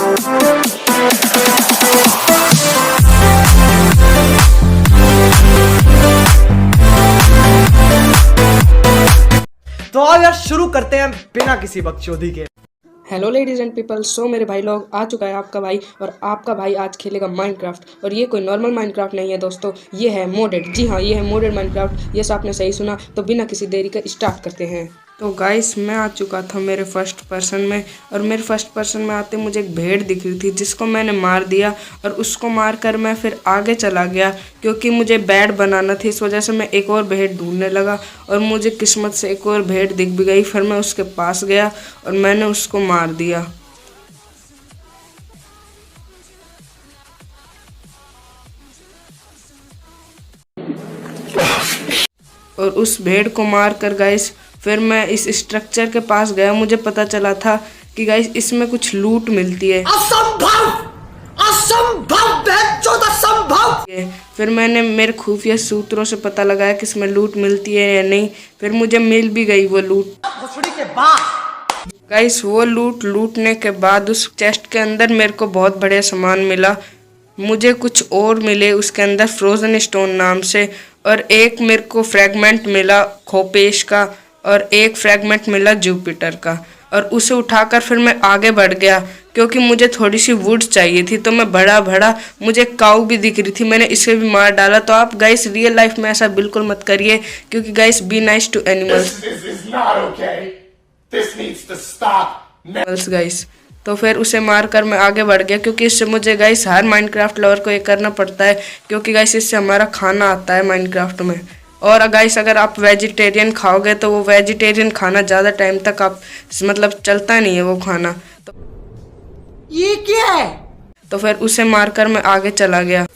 तो आओ यार शुरू करते हैं बिना किसी बकचोदी के। हेलो लेडीज एंड पीपल, सो मेरे भाई लोग आ चुका है आपका भाई, और आपका भाई आज खेलेगा माइनक्राफ्ट। और ये कोई नॉर्मल माइनक्राफ्ट नहीं है दोस्तों, ये है मोडेड। जी हाँ, ये है मोडेड माइनक्राफ्ट। ये आपने सही सुना। तो बिना किसी देरी के स्टार्ट करते हैं। तो गाइस मैं आ चुका था मेरे फर्स्ट पर्सन में, और मेरे फर्स्ट पर्सन में आते मुझे एक भेड़ दिख रही थी जिसको मैंने मार दिया। और उसको मार कर मैं फिर आगे चला गया क्योंकि मुझे बेड बनाना थी। इस वजह से मैं एक और भेड़ ढूंढने लगा, और मुझे किस्मत से एक और भेड़ दिख भी गई। फिर मैं उसके पास गया और मैंने उसको मार दिया। और उस भेड़ को मार कर गाइस फिर मैं इस स्ट्रक्चर के पास गया। मुझे पता चला था कि गाइस इसमें कुछ लूट मिलती है। असंभव असंभव असंभव। फिर मैंने मेरे खुफिया सूत्रों से पता लगाया कि इसमें लूट मिलती है या नहीं। फिर मुझे मिल भी गई वो लूट। गाइस वो लूटने के बाद उस चेस्ट के अंदर मेरे को बहुत बढ़िया सामान मिला। मुझे कुछ और मिले उसके अंदर फ्रोजन स्टोन नाम से, और एक मेरे को फ्रैगमेंट मिला खोपेश का, और एक फ्रैगमेंट मिला जुपिटर का। और उसे उठाकर फिर मैं आगे बढ़ गया क्योंकि मुझे थोड़ी सी वुड चाहिए थी। तो मैं बढ़ा मुझे काऊ भी दिख रही थी, मैंने इसे भी मार डाला। तो आप गाइस रियल लाइफ में ऐसा बिल्कुल मत करिए, क्योंकि guys be nice to animals guys. तो फिर उसे मारकर मैं आगे बढ़ गया क्योंकि इससे मुझे गाइस हर माइनक्राफ्ट लवर को ये करना पड़ता है, क्योंकि गाइस इससे हमारा खाना आता है माइनक्राफ्ट में। और गाइस अगर आप वेजिटेरियन खाओगे तो वो वेजिटेरियन खाना ज़्यादा टाइम तक आप मतलब चलता नहीं है वो खाना। तो ये क्या है? तो फिर उसे मारकर मैं आगे चला गया।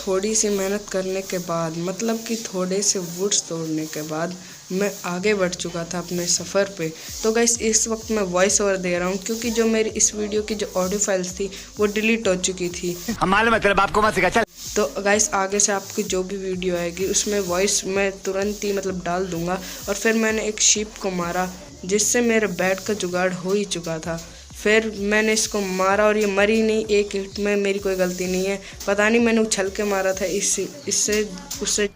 थोड़ी सी मेहनत करने के बाद, मतलब कि थोड़े से वुड्स तोड़ने के बाद, मैं आगे बढ़ चुका था अपने सफ़र पे। तो गाइस इस वक्त मैं वॉइस ओवर दे रहा हूँ क्योंकि जो मेरी इस वीडियो की जो ऑडियो फाइल्स थी वो डिलीट हो चुकी थी। हमारे मतलब आपको मत सिखा चल। तो गाइस आगे से आपकी जो भी वीडियो आएगी उसमें वॉइस मैं तुरंत ही मतलब डाल दूंगा। और फिर मैंने एक शीप को मारा जिससे मेरे बेड का जुगाड़ हो ही चुका था। फिर मैंने इसको मारा और ये मरी नहीं, एक हिट में, मेरी कोई गलती नहीं है। पता नहीं मैंने उछल के मारा था, इससे उससे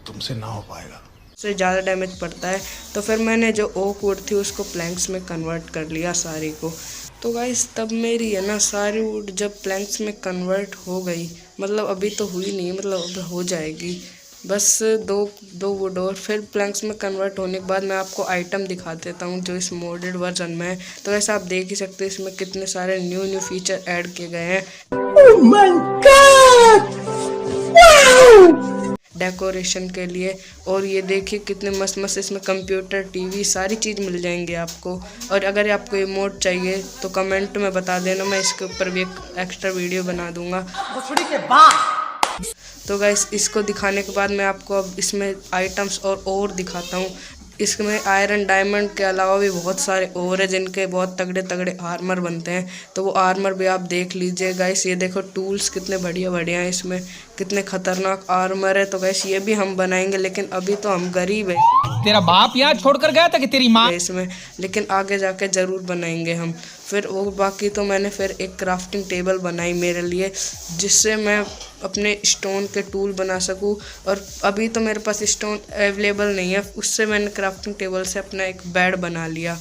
तुमसे ना हो पाएगा, उससे ज़्यादा डैमेज पड़ता है। तो फिर मैंने जो ओक वुड थी उसको प्लैंक्स में कन्वर्ट कर लिया सारी को। तो गाइस तब मेरी है ना सारी वुड जब प्लैंक्स में कन्वर्ट हो गई, मतलब अभी तो हुई नहीं, मतलब अब हो जाएगी, बस दो वुड और फिर प्लैंक्स में कन्वर्ट होने के बाद मैं आपको आइटम दिखा देता हूँ जो इस मॉडेड वर्जन में है। तो वैसे आप देख ही सकते हैं इसमें कितने सारे न्यू फीचर ऐड किए गए हैं। Oh my God! डेकोरेशन के लिए। और ये देखिए कितने मस्त मस्त इसमें कंप्यूटर, टीवी, सारी चीज़ मिल जाएंगे आपको। और अगर आपको ये मोड चाहिए तो कमेंट में बता देना, मैं इसके ऊपर भी एक एक्स्ट्रा वीडियो बना दूंगा। तो गाइस इसको दिखाने के बाद मैं आपको अब इसमें आइटम्स और दिखाता हूँ। इसमें आयरन डायमंड के अलावा भी बहुत सारे और है जिनके बहुत तगड़े तगड़े आर्मर बनते हैं। तो वो आर्मर भी आप देख लीजिए गाइस। ये देखो टूल्स कितने बढ़िया बढ़िया हैं, इसमें कितने खतरनाक आर्मर है। तो गाइस ये भी हम बनाएंगे, लेकिन अभी तो हम गरीब है। तेरा बाप यहाँ छोड़कर गया था कि तेरी माँ इसमें, लेकिन आगे जाके ज़रूर बनाएंगे हम। फिर वो बाकी तो मैंने फिर एक क्राफ्टिंग टेबल बनाई मेरे लिए, जिससे मैं अपने स्टोन के टूल बना सकूं। और अभी तो मेरे पास स्टोन अवेलेबल नहीं है, उससे मैंने क्राफ्टिंग टेबल से अपना एक बेड बना लिया।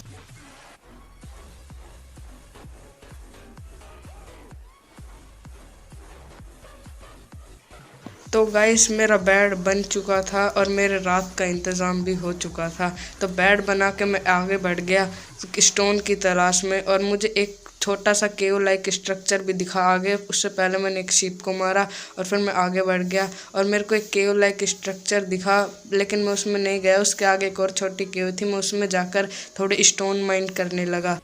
तो गाइस मेरा बेड बन चुका था और मेरे रात का इंतज़ाम भी हो चुका था। तो बेड बना के मैं आगे बढ़ गया स्टोन की तलाश में, और मुझे एक छोटा सा केव लाइक स्ट्रक्चर भी दिखा आगे। उससे पहले मैंने एक शीप को मारा और फिर मैं आगे बढ़ गया और मेरे को एक केव लाइक स्ट्रक्चर दिखा, लेकिन मैं उसमें नहीं गया। उसके आगे एक और छोटी केव थी, मैं उसमें जाकर थोड़े स्टोन माइन करने लगा।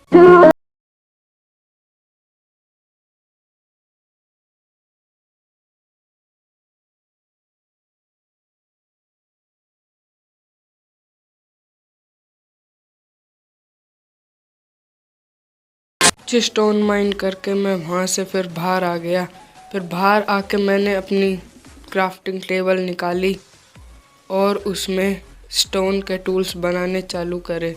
स्टोन माइन करके मैं वहाँ से फिर बाहर आ गया। फिर बाहर आके मैंने अपनी क्राफ्टिंग टेबल निकाली और उसमें स्टोन के टूल्स बनाने चालू करे।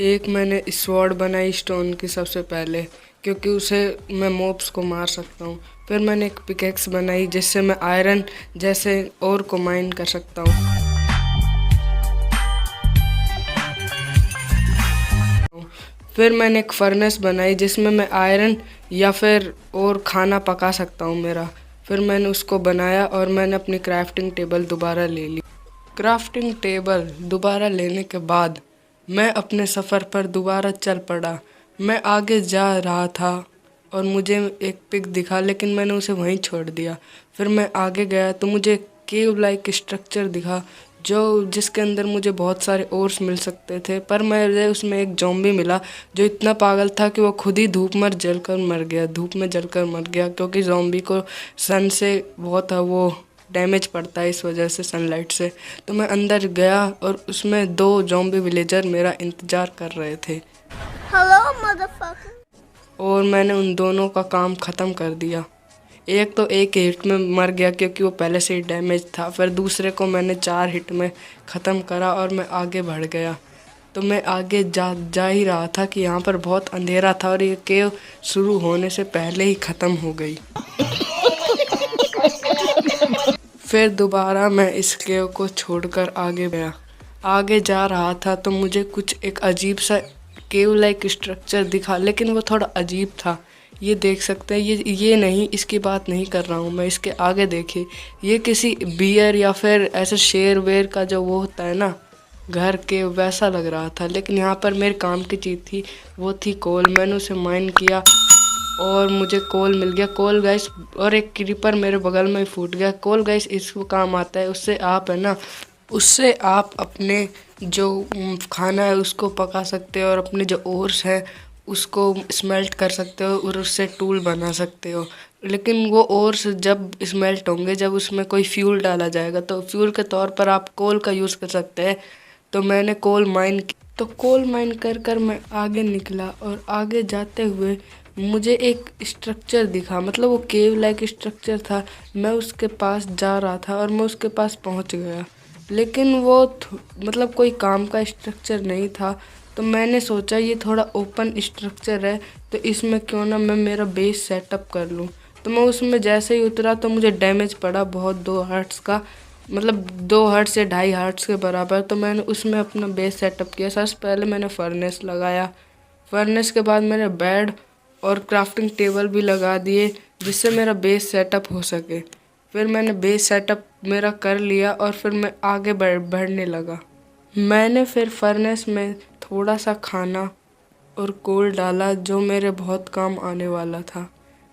एक मैंने स्वॉर्ड बनाई स्टोन की सबसे पहले, क्योंकि उसे मैं मॉब्स को मार सकता हूँ। फिर मैंने एक पिकेक्स बनाई जिससे मैं आयरन जैसे और को माइन कर सकता हूँ। फिर मैंने एक फर्नेस बनाई जिसमें मैं आयरन या फिर और खाना पका सकता हूँ मेरा। फिर मैंने उसको बनाया और मैंने अपनी क्राफ्टिंग टेबल दोबारा ले ली। क्राफ्टिंग टेबल दोबारा लेने के बाद मैं अपने सफ़र पर दोबारा चल पड़ा। मैं आगे जा रहा था और मुझे एक पिग दिखा, लेकिन मैंने उसे वहीं छोड़ दिया। फिर मैं आगे गया तो मुझे केव लाइक स्ट्रक्चर दिखा जिसके अंदर मुझे बहुत सारे ओर्स मिल सकते थे, पर मुझे उसमें एक ज़ॉम्बी मिला जो इतना पागल था कि वो खुद ही धूप में जलकर मर गया, क्योंकि ज़ॉम्बी को सन से बहुत वो डैमेज पड़ता है, इस वजह से सनलाइट से। तो मैं अंदर गया और उसमें 2 ज़ॉम्बी विलेजर मेरा इंतज़ार कर रहे थे। Hello, motherfucker. और मैंने उन दोनों का काम ख़त्म कर दिया। एक तो एक हिट में मर गया क्योंकि वो पहले से ही डैमेज था। फिर दूसरे को मैंने 4 हिट में ख़त्म करा और मैं आगे बढ़ गया। तो मैं आगे जा ही रहा था कि यहाँ पर बहुत अंधेरा था और ये केव शुरू होने से पहले ही ख़त्म हो गई। फिर दोबारा मैं इस केव को छोड़कर आगे गया। आगे जा रहा था तो मुझे कुछ एक अजीब सा केव लाइक स्ट्रक्चर दिखा, लेकिन वो थोड़ा अजीब था। ये देख सकते हैं, ये नहीं, इसकी बात नहीं कर रहा हूँ मैं। इसके आगे देखिए, ये किसी बियर या फिर ऐसे शेर वेर का जो वो होता है ना घर के, वैसा लग रहा था। लेकिन यहाँ पर मेरे काम की चीज़ थी, वो थी कोल। मैंने उसे माइन किया और मुझे कोल मिल गया। कोल गाइस, और एक क्रीपर मेरे बगल में ही फूट गया। कोल गाइस इसको काम आता है, उससे आप अपने जो खाना है उसको पका सकते हो और अपने जो ओर्स हैं उसको स्मेल्ट कर सकते हो और उससे टूल बना सकते हो। लेकिन वो ओर्स जब स्मेल्ट होंगे, जब उसमें कोई फ्यूल डाला जाएगा, तो फ्यूल के तौर पर आप कोल का यूज़ कर सकते हैं। तो मैंने कोल माइन कर मैं आगे निकला और आगे जाते हुए मुझे एक स्ट्रक्चर दिखा, मतलब वो केव लाइक स्ट्रक्चर था। मैं उसके पास जा रहा था और मैं उसके पास पहुंच गया, लेकिन वो मतलब कोई काम का स्ट्रक्चर नहीं था। तो मैंने सोचा ये थोड़ा ओपन स्ट्रक्चर है, तो इसमें क्यों ना मैं मेरा बेस सेटअप कर लूँ। तो मैं उसमें जैसे ही उतरा तो मुझे डैमेज पड़ा बहुत, 2 हर्ट्स का, मतलब 2 हर्ट्स या 2.5 हर्ट्स के बराबर। तो मैंने उसमें अपना बेस सेटअप किया। सबसे पहले मैंने फर्नेस लगाया। फर्नेस के बाद मैंने बेड और क्राफ्टिंग टेबल भी लगा दिए जिससे मेरा बेस सेटअप हो सके। फिर मैंने बेस सेटअप मेरा कर लिया और फिर मैं आगे बढ़ने लगा। मैंने फिर फर्नेस में थोड़ा सा खाना और कोल डाला जो मेरे बहुत काम आने वाला था।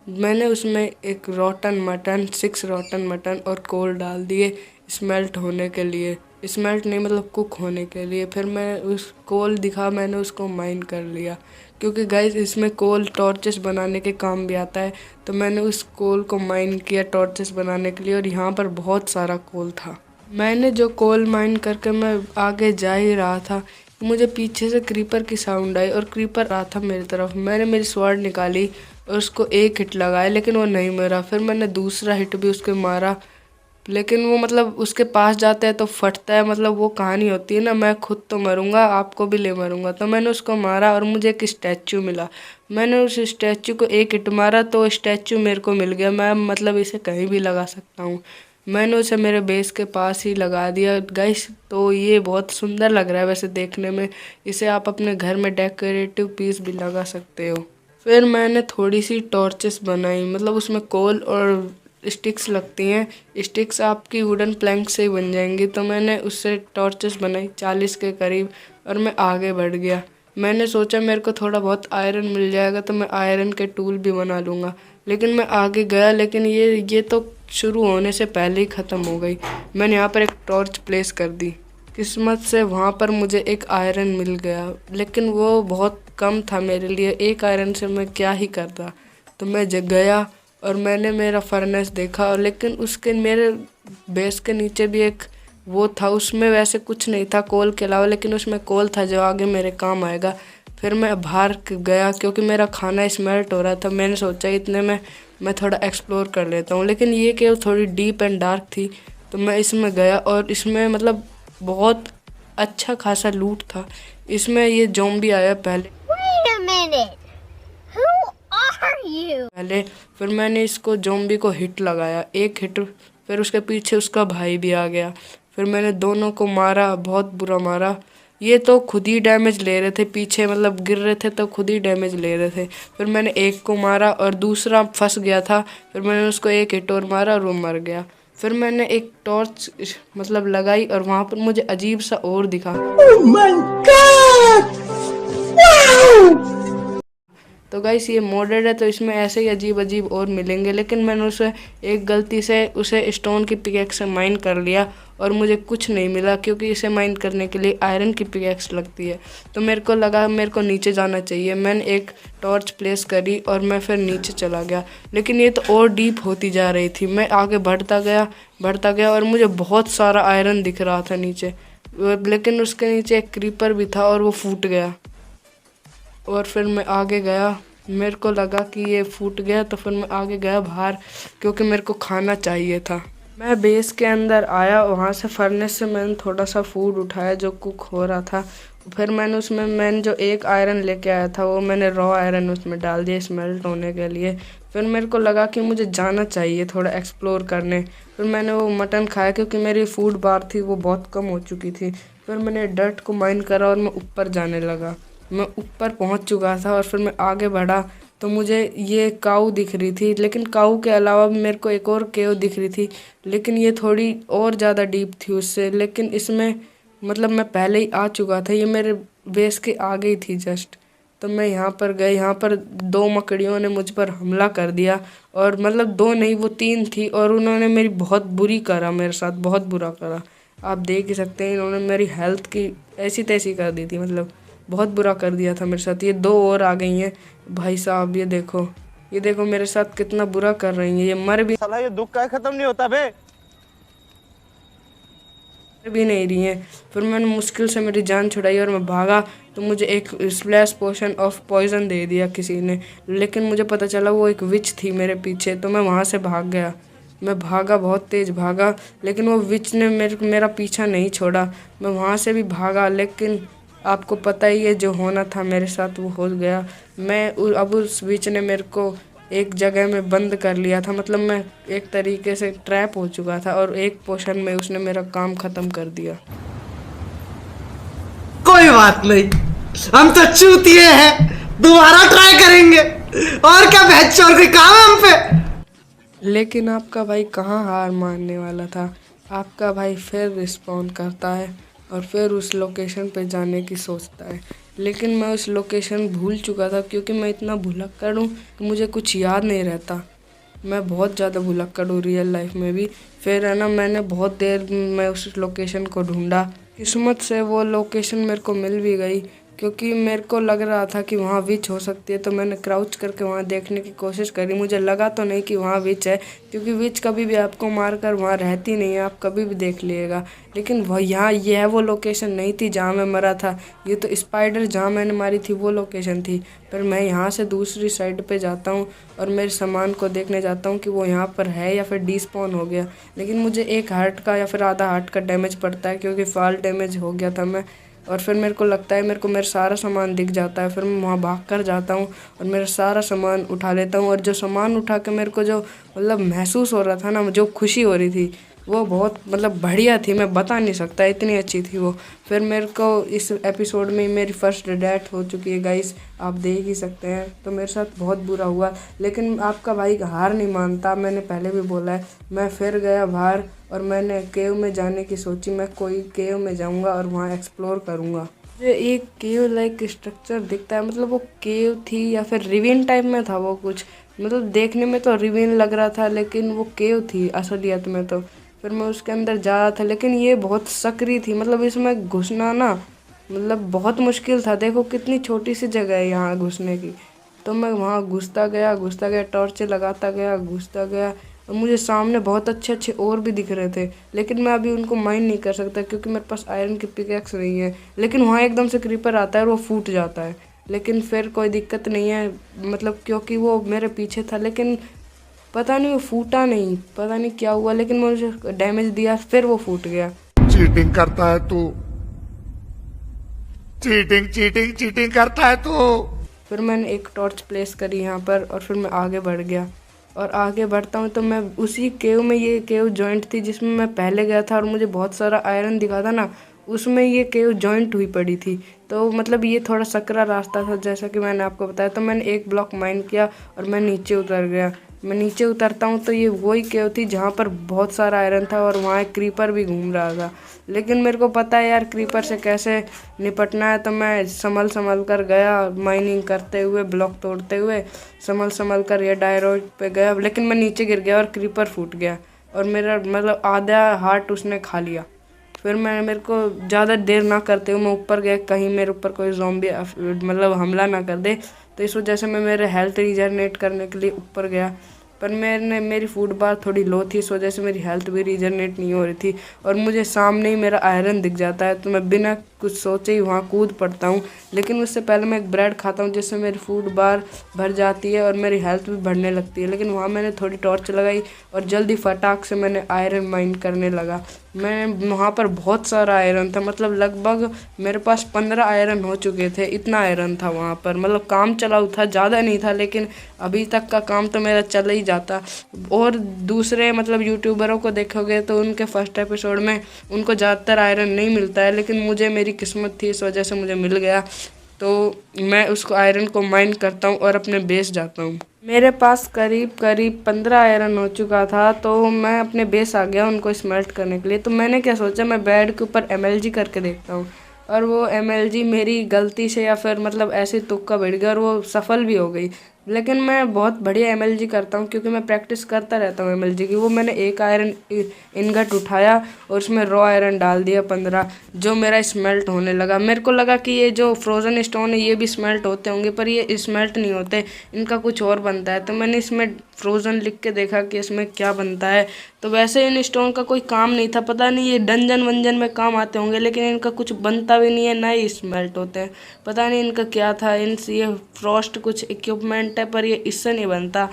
मैंने उसमें एक रोटन मटन, 6 रोटन मटन और कोल डाल दिए स्मेल्ट होने के लिए, स्मेल्ट नहीं मतलब कुक होने के लिए। फिर मैं उस कोल दिखा, मैंने उसको माइन कर लिया, क्योंकि गाइस इसमें कोल टॉर्चेस बनाने के काम भी आता है। तो मैंने उस कोल को माइन किया टॉर्चेस बनाने के लिए, और यहाँ पर बहुत सारा कोल था। मैंने जो कोल माइन करके मैं आगे जा ही रहा था, मुझे पीछे से क्रीपर की साउंड आई और क्रीपर रहा था मेरी तरफ। मैंने मेरी स्वॉर्ड निकाली और उसको एक हिट लगाया, लेकिन वो नहीं मरा। फिर मैंने दूसरा हिट भी उसके मारा, लेकिन वो मतलब उसके पास जाता है तो फटता है, मतलब वो कहानी होती है ना, मैं खुद तो मरूंगा आपको भी ले मरूंगा। तो मैंने उसको मारा और मुझे एक स्टैचू मिला। मैंने उस स्टैचू को एक हिट मारा तो स्टैचू मेरे को मिल गया। मैं मतलब इसे कहीं भी लगा सकता हूँ। मैंने उसे मेरे बेस के पास ही लगा दिया गाइस। तो ये बहुत सुंदर लग रहा है वैसे देखने में। इसे आप अपने घर में डेकोरेटिव पीस भी लगा सकते हो। फिर मैंने थोड़ी सी टॉर्चेस बनाई, मतलब उसमें कोल और स्टिक्स लगती हैं। स्टिक्स आपकी वुडन प्लैंक से ही बन जाएंगी। तो मैंने उससे टॉर्चेस बनाई 40 के करीब और मैं आगे बढ़ गया। मैंने सोचा मेरे को थोड़ा बहुत आयरन मिल जाएगा तो मैं आयरन के टूल भी बना लूँगा, लेकिन मैं आगे गया लेकिन ये तो शुरू होने से पहले ही ख़त्म हो गई। मैंने यहाँ पर एक टॉर्च प्लेस कर दी। किस्मत से वहाँ पर मुझे एक आयरन मिल गया, लेकिन वो बहुत कम था मेरे लिए। एक आयरन से मैं क्या ही करता। तो मैं गया और मैंने मेरा फर्नेस देखा, और लेकिन उसके मेरे बेस के नीचे भी एक वो था। उसमें वैसे कुछ नहीं था कोल के अलावा, लेकिन उसमें कोल था जो आगे मेरे काम आएगा। फिर मैं बाहर गया क्योंकि मेरा खाना स्मेल्ट हो रहा था। मैंने सोचा इतने में मैं थोड़ा एक्सप्लोर कर लेता हूँ, लेकिन ये केव थोड़ी डीप एंड डार्क थी। तो मैं इसमें गया और इसमें मतलब बहुत अच्छा खासा लूट था। इसमें ये ज़ॉम्बी आया पहले। Wait a minute. Who are you? फिर मैंने इसको ज़ॉम्बी को हिट लगाया, एक हिट। फिर उसके पीछे उसका भाई भी आ गया। फिर मैंने दोनों को मारा, बहुत बुरा मारा। ये तो खुद ही डैमेज ले रहे थे, पीछे मतलब गिर रहे थे तो खुद ही डैमेज ले रहे थे। फिर मैंने एक को मारा और दूसरा फंस गया था। फिर मैंने उसको एक हिट और मारा और वो मर गया। फिर मैंने एक टॉर्च मतलब लगाई और वहाँ पर मुझे अजीब सा और दिखा। तो गाइस ये मॉडेड है तो इसमें ऐसे ही अजीब अजीब और मिलेंगे, लेकिन मैंने उसे एक गलती से उसे स्टोन की पिकैक्स से माइन कर लिया और मुझे कुछ नहीं मिला, क्योंकि इसे माइन करने के लिए आयरन की पिकैक्स लगती है। तो मेरे को लगा मेरे को नीचे जाना चाहिए। मैंने एक टॉर्च प्लेस करी और मैं फिर नीचे चला गया, लेकिन ये तो और डीप होती जा रही थी। मैं आगे बढ़ता गया और मुझे बहुत सारा आयरन दिख रहा था नीचे, लेकिन उसके नीचे एक क्रीपर भी था और वो फूट गया। और फिर मैं आगे गया, मेरे को लगा कि ये फूट गया, तो फिर मैं आगे गया बाहर क्योंकि मेरे को खाना चाहिए था। मैं बेस के अंदर आया, वहाँ से फर्नेस से मैंने थोड़ा सा फूड उठाया जो कुक हो रहा था। फिर मैंने जो एक आयरन लेके आया था वो मैंने रॉ आयरन उसमें डाल दिया स्मेल्ट होने के लिए। फिर मेरे को लगा कि मुझे जाना चाहिए थोड़ा एक्सप्लोर करने। फिर मैंने वो मटन खाया क्योंकि मेरी फूड बार थी वो बहुत कम हो चुकी थी। फिर मैंने डर्ट को माइन करा और मैं ऊपर जाने लगा। मैं ऊपर पहुंच चुका था और फिर मैं आगे बढ़ा तो मुझे ये काऊ दिख रही थी, लेकिन काऊ के अलावा भी मेरे को एक और केव दिख रही थी, लेकिन ये थोड़ी और ज़्यादा डीप थी उससे। लेकिन इसमें मतलब मैं पहले ही आ चुका था, ये मेरे बेस के आगे ही थी जस्ट। तो मैं यहाँ पर गए, यहाँ पर 2 मकड़ियों ने मुझ पर हमला कर दिया, और मतलब 2 नहीं वो 3 थी, और उन्होंने मेरी बहुत बुरी करा, मेरे साथ बहुत बुरा करा। आप देख ही सकते हैं, इन्होंने मेरी हेल्थ की ऐसी तैसी कर दी थी, मतलब बहुत बुरा कर दिया था मेरे साथ। ये 2 और आ गई हैं भाई साहब, ये देखो मेरे साथ कितना बुरा कर रही हैं। ये मर भी साला ये दुख का खत्म नहीं होता बे। नहीं रही हैं। फिर मैंने मुश्किल से मेरी जान छुड़ाई और मैं भागा, तो मुझे एक स्प्लैश पोशन ऑफ पॉइजन दे दिया किसी ने, लेकिन मुझे पता चला वो एक विच थी मेरे पीछे। तो मैं वहाँ से भाग गया, मैं भागा, बहुत तेज़ भागा, लेकिन वो विच ने मेरा पीछा नहीं छोड़ा। मैं वहाँ से भी भागा, लेकिन आपको पता ही है जो होना था मेरे साथ वो हो गया। अब उस विच ने मेरे को एक जगह में बंद कर लिया था, मतलब मैं एक तरीके से ट्रैप हो चुका था, और एक पोशन में उसने मेरा काम ख़त्म कर दिया। कोई बात नहीं, हम तो चूतिए हैं, दोबारा ट्राई करेंगे। और क्या बहस चोर कोई काम है हम पे। लेकिन आपका भाई कहाँ हार मानने वाला था। आपका भाई फिर रिस्पॉन करता है और फिर उस लोकेशन पे जाने की सोचता है, लेकिन मैं उस लोकेशन भूल चुका था क्योंकि मैं इतना भुलक्कड़ हूँ कि मुझे कुछ याद नहीं रहता। मैं बहुत ज़्यादा भुलक्कड़ हूँ रियल लाइफ में भी। फिर है ना, मैंने बहुत देर में उस लोकेशन को ढूंढा। किस्मत से वो लोकेशन मेरे को मिल भी गई, क्योंकि मेरे को लग रहा था कि वहाँ विच हो सकती है। तो मैंने क्राउच करके वहाँ देखने की कोशिश करी। मुझे लगा तो नहीं कि वहाँ विच है, क्योंकि विच कभी भी आपको मारकर वहाँ रहती नहीं है, आप कभी भी देख लीजिएगा। लेकिन वह यहाँ यह वो लोकेशन नहीं थी जहाँ मैं मरा था। ये तो स्पाइडर जहाँ मैंने मारी थी वो लोकेशन थी। फिर मैं यहाँ से दूसरी साइड पे जाता हूँ और मेरे सामान को देखने जाता हूँ कि वो यहाँ पर है या फिर डिस्पॉन हो गया। लेकिन मुझे 1 हार्ट का या फिर आधा हार्ट का डैमेज पड़ता है, क्योंकि फॉल डैमेज हो गया था मैं। और फिर मेरे को लगता है मेरा सारा सामान दिख जाता है। फिर मैं वहाँ भाग कर जाता हूँ और मेरा सारा सामान उठा लेता हूँ। और जो सामान उठा के मेरे को जो मतलब महसूस हो रहा था ना, जो खुशी हो रही थी, वो बहुत मतलब बढ़िया थी, मैं बता नहीं सकता, इतनी अच्छी थी वो। फिर मेरे को इस एपिसोड में मेरी फर्स्ट डेथ हो चुकी है गाइस, आप देख ही सकते हैं। तो मेरे साथ बहुत बुरा हुआ, लेकिन आपका भाई हार नहीं मानता, मैंने पहले भी बोला है। मैं फिर गया बाहर और मैंने केव में जाने की सोची। मैं कोई केव में जाऊंगा और वहाँ एक्सप्लोर करूंगा। मुझे एक केव लाइक स्ट्रक्चर दिखता है, मतलब वो केव थी या फिर रिवीन टाइप में था वो कुछ, मतलब देखने में तो रिवीन लग रहा था लेकिन वो केव थी असलियत में। तो फिर मैं उसके अंदर जा रहा था लेकिन ये बहुत सकरी थी, मतलब इसमें घुसना ना मतलब बहुत मुश्किल था। देखो कितनी छोटी सी जगह है यहाँ घुसने की। तो मैं वहाँ घुसता गया, टॉर्च लगाता गया, घुसता गया, और मुझे सामने बहुत अच्छे अच्छे और भी दिख रहे थे लेकिन मैं अभी उनको माइन नहीं कर सकता क्योंकि मेरे पास आयरन की पिकैक्स नहीं है। लेकिन वहाँ एकदम से क्रीपर आता है और वो फूट जाता है, लेकिन फिर कोई दिक्कत नहीं है, मतलब क्योंकि वो मेरे पीछे था। लेकिन पता नहीं वो फूटा नहीं, पता नहीं क्या हुआ, लेकिन मुझे डैमेज दिया फिर वो फूट गया। चीटिंग करता है तू, चीटिंग चीटिंग चीटिंग करता है तू। फिर मैंने एक टॉर्च प्लेस करी यहाँ पर और फिर मैं आगे बढ़ गया, और आगे बढ़ता हूँ तो मैं उसी केव में, ये केव जॉइंट थी जिसमें मैं पहले गया था और मुझे बहुत सारा आयरन दिखा था ना, उसमें ये केव जॉइंट हुई पड़ी थी। तो मतलब ये थोड़ा सकरा रास्ता था जैसा कि मैंने आपको बताया। तो मैंने एक ब्लॉक माइन किया और मैं नीचे उतर गया। मैं नीचे उतरता हूँ तो ये वही केव थी जहाँ पर बहुत सारा आयरन था और वहाँ एक क्रीपर भी घूम रहा था। लेकिन मेरे को पता है यार क्रीपर से कैसे निपटना है, तो मैं संभल कर गया, माइनिंग करते हुए, ब्लॉक तोड़ते हुए संभल कर ये डायरोड पे गया। लेकिन मैं नीचे गिर गया और क्रीपर फूट गया और मेरा मतलब आधा हार्ट उसने खा लिया। फिर मेरे को ज़्यादा देर ना करते हुए मैं ऊपर गया, कहीं मेरे ऊपर कोई ज़ॉम्बी मतलब हमला ना कर दे। तो इस वजह से मैं मेरे हेल्थ रीजनरेट करने के लिए ऊपर गया, पर मेरी फूड बार थोड़ी लो थी, इस वजह से मेरी हेल्थ भी रीजनरेट नहीं हो रही थी। और मुझे सामने ही मेरा आयरन दिख जाता है तो मैं बिना कुछ सोचे ही वहाँ कूद पड़ता हूँ। लेकिन उससे पहले मैं एक ब्रेड खाता हूँ जिससे मेरी फूड बार भर जाती है और मेरी हेल्थ भी बढ़ने लगती है। लेकिन वहाँ मैंने थोड़ी टॉर्च लगाई और जल्दी फटाक से मैंने आयरन माइन करने लगा। मैं वहाँ पर बहुत सारा आयरन था, मतलब लगभग मेरे पास 15 आयरन हो चुके थे, इतना आयरन था वहाँ पर। मतलब काम चलाऊ था, ज़्यादा नहीं था लेकिन अभी तक का काम तो मेरा चल ही जाता। और दूसरे मतलब यूट्यूबरों को देखोगे तो उनके फर्स्ट एपिसोड में उनको ज़्यादातर आयरन नहीं मिलता है, लेकिन मुझे मेरी किस्मत थी इस वजह से मुझे मिल गया। तो मैं उसको आयरन को माइन करता हूँ और अपने बेस जाता हूँ। मेरे पास करीब 15 आयरन हो चुका था, तो मैं अपने बेस आ गया उनको स्मेल्ट करने के लिए। तो मैंने क्या सोचा, मैं बेड के ऊपर MLG करके देखता हूँ, और वो MLG मेरी गलती से या फिर मतलब ऐसे तुक्का बैठ गया और वो सफल भी हो गई। लेकिन मैं बहुत बढ़िया MLG करता हूँ क्योंकि मैं प्रैक्टिस करता रहता हूँ MLG की। वो मैंने एक आयरन इनगट उठाया और उसमें रॉ आयरन डाल दिया 15, जो मेरा स्मेल्ट होने लगा। मेरे को लगा कि ये जो फ्रोज़न स्टोन है ये भी स्मेल्ट होते होंगे, पर ये स्मेल्ट नहीं होते, इनका कुछ और बनता है। तो मैंने इसमें फ्रोज़न लिख के देखा कि इसमें क्या बनता है, तो वैसे इन स्टोन का कोई काम नहीं था। पता नहीं ये डंजन वंजन में काम आते होंगे, लेकिन इनका कुछ बनता भी नहीं है, ना ही स्मेल्ट होते हैं। पता नहीं इनका क्या था। ये फ्रॉस्ट कुछ इक्विपमेंट है, पर ये इससे नहीं बनता,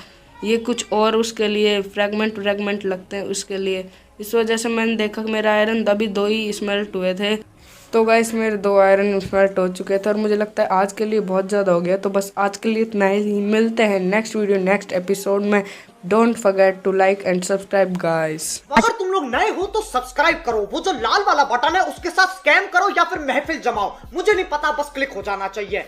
ये कुछ और उसके लिए फ्रैगमेंट लगते हैं उसके लिए। इस वजह से मैंने देखा कि मेरा आयरन अभी 2 ही स्मेल्ट हुए थे। तो गाइस मेरे 2 आयरन स्मेल्ट हो चुके थे और मुझे लगता है आज के लिए बहुत ज़्यादा हो गया। तो बस आज के लिए इतना ही, मिलते हैं नेक्स्ट वीडियो नेक्स्ट एपिसोड में। Don't forget to like and subscribe guys. अगर तुम लोग नए हो तो सब्सक्राइब करो, वो जो लाल वाला बटन है उसके साथ स्कैम करो या फिर महफिल जमाओ, मुझे नहीं पता, बस क्लिक हो जाना चाहिए।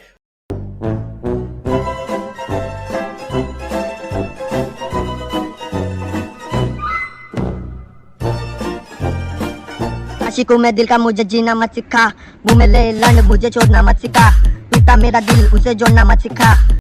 आशिकों में दिल का मुझे जीना मत सिखा, मुंह में ले लंड मुझे छोड़ना मत सिखा, टूटा मेरा दिल उसे जोड़ना मत सिखा।